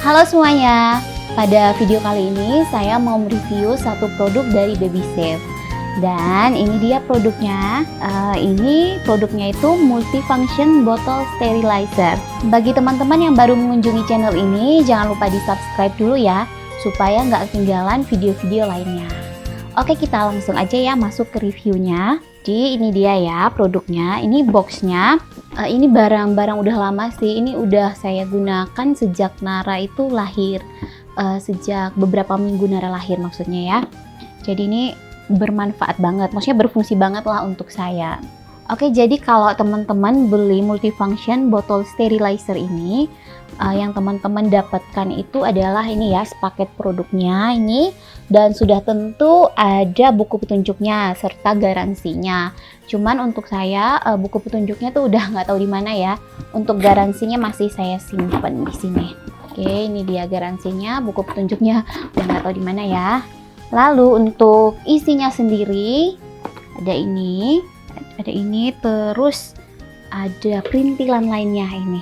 Halo semuanya, pada video kali ini saya mau mereview satu produk dari Baby Safe. Dan ini dia produknya. Ini produknya itu multifunction bottle sterilizer. Bagi teman-teman yang baru mengunjungi channel ini, jangan lupa di subscribe dulu ya, supaya nggak ketinggalan video-video lainnya. Oke, kita langsung aja ya masuk ke reviewnya. Jadi ini dia ya produknya, ini boxnya. Ini barang-barang udah lama sih, ini udah saya gunakan sejak Nara itu lahir, sejak beberapa minggu Nara lahir maksudnya ya. Jadi ini bermanfaat banget, maksudnya berfungsi banget lah untuk saya. Oke, jadi kalau teman-teman beli multifunction bottle sterilizer ini, yang teman-teman dapatkan itu adalah ini ya, sepaket produknya ini, dan sudah tentu ada buku petunjuknya serta garansinya. Cuman untuk saya buku petunjuknya tuh udah nggak tahu di mana ya. Untuk garansinya masih saya simpen di sini. Oke, ini dia garansinya, buku petunjuknya udah nggak tahu di mana ya. Lalu untuk isinya sendiri ada ini, terus ada perintilan lainnya ini.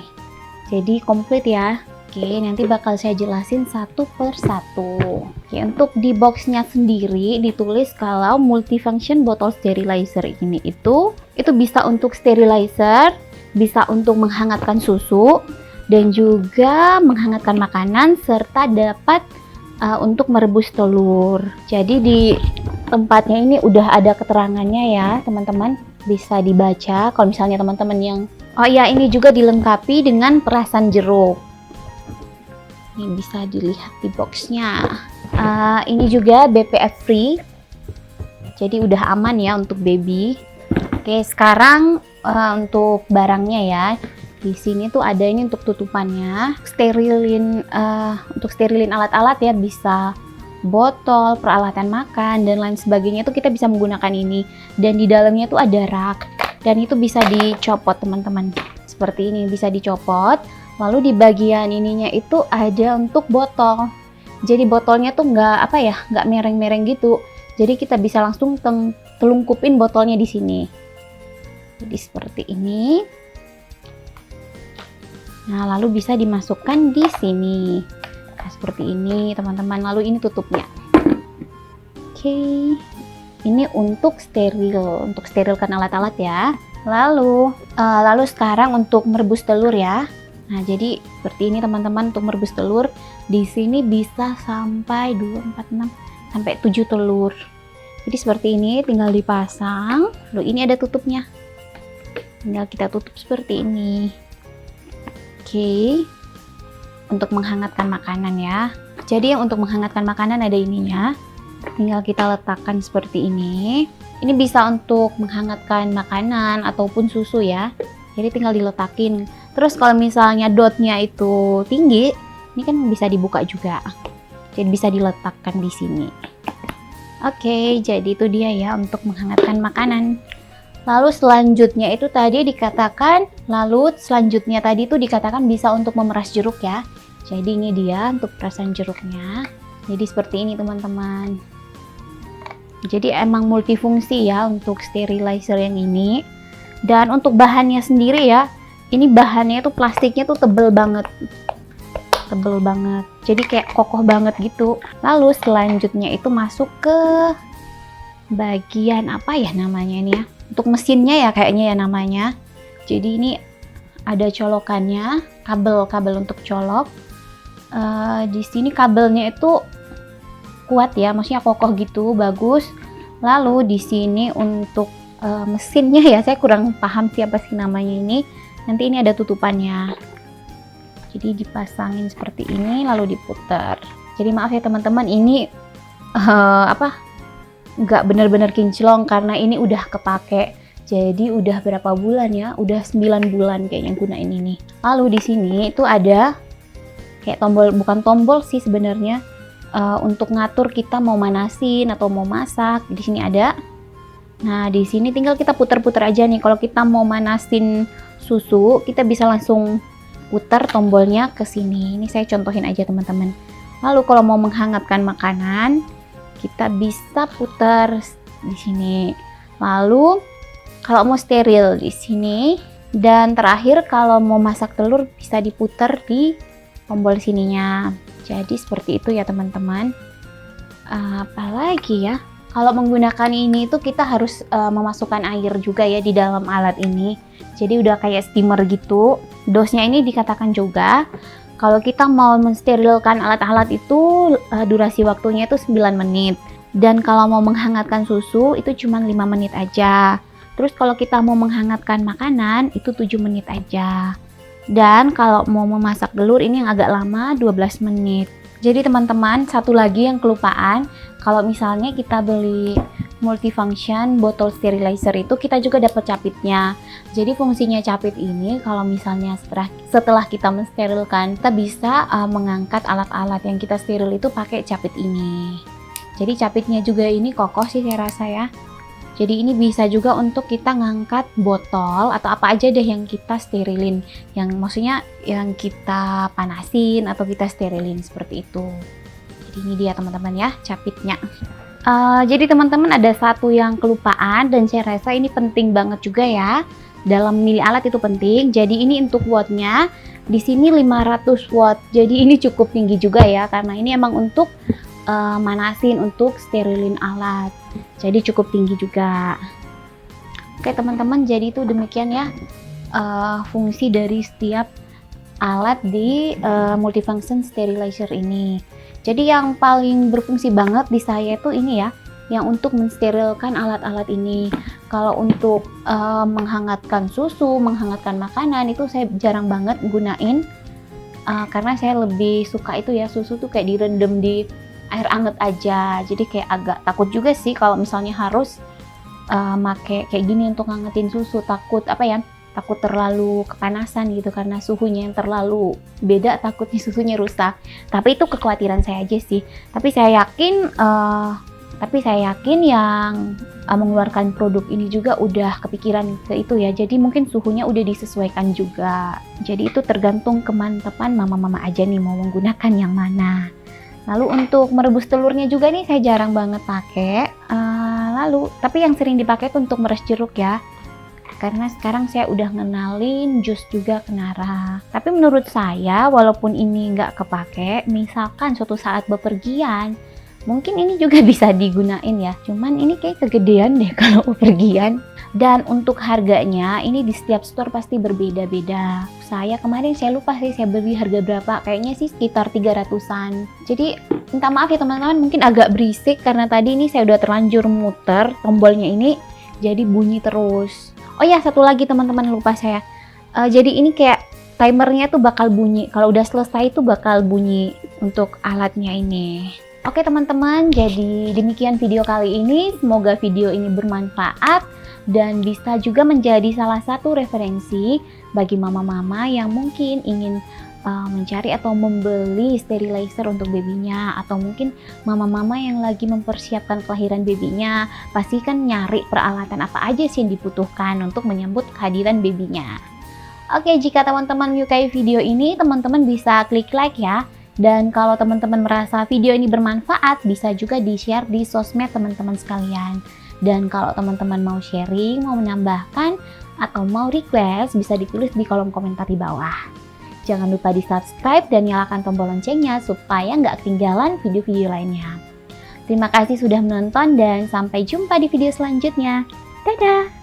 Jadi komplit ya. Oke, nanti bakal saya jelasin satu per satu. Oke, untuk di boxnya sendiri ditulis kalau multifunction bottle sterilizer ini itu bisa untuk sterilizer, bisa untuk menghangatkan susu, dan juga menghangatkan makanan, serta dapat untuk merebus telur. Jadi di tempatnya ini udah ada keterangannya ya teman-teman, bisa dibaca kalau misalnya teman-teman yang ini juga dilengkapi dengan perasan jeruk. Ini bisa dilihat di boxnya. Ini juga BPF free, jadi udah aman ya untuk baby. Oke, sekarang untuk barangnya ya. Di sini tuh ada ini untuk tutupannya, untuk sterilin alat-alat ya, bisa botol, peralatan makan dan lain sebagainya, itu kita bisa menggunakan ini. Dan di dalamnya tuh ada rak, dan itu bisa dicopot teman-teman. Seperti ini bisa dicopot. Lalu di bagian ininya itu ada untuk botol. Jadi botolnya tuh nggak mereng-mereng gitu. Jadi kita bisa langsung telungkupin botolnya di sini. Jadi seperti ini. Nah, lalu bisa dimasukkan di sini. Nah, seperti ini teman-teman. Lalu ini tutupnya. Oke. Ini untuk sterilkan alat-alat ya. Lalu sekarang untuk merebus telur ya. Nah, jadi seperti ini teman-teman, untuk merebus telur di sini bisa sampai 2, 4, 6 sampai 7 telur. Jadi seperti ini, tinggal dipasang. Lalu ini ada tutupnya. Tinggal kita tutup seperti ini. Oke. Untuk menghangatkan makanan ya. Jadi yang untuk menghangatkan makanan ada ininya. Tinggal kita letakkan seperti ini. Ini bisa untuk menghangatkan makanan ataupun susu ya. Jadi tinggal diletakin. Terus kalau misalnya dotnya itu tinggi, ini kan bisa dibuka juga. Jadi bisa diletakkan di sini. Oke, jadi itu dia ya untuk menghangatkan makanan. Lalu selanjutnya tadi itu dikatakan bisa untuk memeras jeruk ya. Jadi ini dia untuk perasan jeruknya. Jadi seperti ini teman-teman. Jadi emang multifungsi ya untuk sterilizer yang ini. Dan untuk bahannya sendiri ya, ini bahannya tuh plastiknya tuh tebel banget, jadi kayak kokoh banget gitu. Lalu selanjutnya itu masuk ke bagian apa ya namanya ini ya, untuk mesinnya ya kayaknya ya namanya. Jadi ini ada colokannya, kabel untuk colok. Di sini kabelnya itu kuat ya, maksudnya kokoh gitu, bagus. Lalu di sini untuk mesinnya ya, saya kurang paham siapa sih namanya ini. Nanti ini ada tutupannya. Jadi dipasangin seperti ini lalu diputar. Jadi maaf ya teman-teman, ini nggak benar-benar kinclong karena ini udah kepake. Jadi udah berapa bulan ya? Udah 9 bulan kayaknya gunain ini. Lalu di sini itu ada kayak tombol, bukan tombol sih sebenarnya, untuk ngatur kita mau manasin atau mau masak. Di sini ada. Nah, di sini tinggal kita putar-putar aja nih. Kalau kita mau manasin susu, kita bisa langsung putar tombolnya ke sini. Ini saya contohin aja teman-teman. Lalu kalau mau menghangatkan makanan, kita bisa putar di sini. Lalu kalau mau steril di sini. Dan terakhir kalau mau masak telur bisa diputar di tombol sininya. Jadi seperti itu ya teman-teman. Apalagi ya, kalau menggunakan ini itu kita harus memasukkan air juga ya di dalam alat ini. Jadi udah kayak steamer gitu. Dosnya ini dikatakan juga kalau kita mau mensterilkan alat-alat itu durasi waktunya itu 9 menit. Dan kalau mau menghangatkan susu itu cuma 5 menit aja. Terus kalau kita mau menghangatkan makanan itu 7 menit aja. Dan kalau mau memasak telur ini yang agak lama 12 menit. Jadi teman-teman, satu lagi yang kelupaan, kalau misalnya kita beli multifunction bottle sterilizer itu kita juga dapat capitnya. Jadi fungsinya capit ini kalau misalnya setelah kita mensterilkan, kita bisa mengangkat alat-alat yang kita steril itu pakai capit ini. Jadi capitnya juga ini kokoh sih saya rasa ya. Jadi ini bisa juga untuk kita ngangkat botol atau apa aja deh yang kita sterilin, yang maksudnya yang kita panasin atau kita sterilin seperti itu. Jadi ini dia teman-teman ya capitnya. Jadi teman-teman ada satu yang kelupaan dan saya rasa ini penting banget juga ya. Dalam memilih alat itu penting. Jadi ini untuk wattnya di sini 500 watt. Jadi ini cukup tinggi juga ya karena ini emang untuk manasin untuk sterilin alat, jadi cukup tinggi juga. Oke teman-teman, jadi itu demikian ya fungsi dari setiap alat di multifunction sterilizer ini. Jadi yang paling berfungsi banget di saya itu ini ya, yang untuk mensterilkan alat-alat ini. Kalau untuk menghangatkan susu, menghangatkan makanan itu saya jarang banget gunain karena saya lebih suka itu ya, susu tuh kayak direndam di air anget aja. Jadi kayak agak takut juga sih kalau misalnya harus make kayak gini untuk ngangetin susu, takut takut terlalu kepanasan gitu karena suhunya yang terlalu beda, takutnya susunya rusak. Tapi itu kekhawatiran saya aja sih. Tapi saya yakin yang mengeluarkan produk ini juga udah kepikiran ke itu ya. Jadi mungkin suhunya udah disesuaikan juga. Jadi itu tergantung kemantapan mama-mama aja nih mau menggunakan yang mana. Lalu untuk merebus telurnya juga nih saya jarang banget pakai. Tapi yang sering dipakai tuh untuk meres jeruk ya. Karena sekarang saya udah ngenalin jus juga ke Nara. Tapi menurut saya walaupun ini nggak kepake, misalkan suatu saat bepergian, mungkin ini juga bisa digunain ya. Cuman ini kayak kegedean deh kalau bepergian. Dan untuk harganya ini di setiap store pasti berbeda-beda. Kemarin saya lupa sih saya beli harga berapa. Kayaknya sih sekitar 300-an. Jadi minta maaf ya teman-teman, mungkin agak berisik karena tadi ini saya udah terlanjur muter tombolnya ini. Jadi bunyi terus. Oh ya, satu lagi teman-teman lupa saya. Jadi ini kayak timernya tuh bakal bunyi. Kalau udah selesai tuh bakal bunyi untuk alatnya ini. Oke teman-teman, jadi demikian video kali ini. Semoga video ini bermanfaat dan bisa juga menjadi salah satu referensi bagi mama-mama yang mungkin ingin mencari atau membeli sterilizer untuk babynya, atau mungkin mama-mama yang lagi mempersiapkan kelahiran babynya, pasti kan nyari peralatan apa aja sih yang dibutuhkan untuk menyambut kehadiran babynya. Oke, jika teman-teman menyukai video ini, teman-teman bisa klik like ya. Dan kalau teman-teman merasa video ini bermanfaat, bisa juga di-share di sosmed teman-teman sekalian. Dan kalau teman-teman mau sharing, mau menambahkan, atau mau request, bisa ditulis di kolom komentar di bawah. Jangan lupa di-subscribe dan nyalakan tombol loncengnya supaya nggak ketinggalan video-video lainnya. Terima kasih sudah menonton dan sampai jumpa di video selanjutnya. Dadah!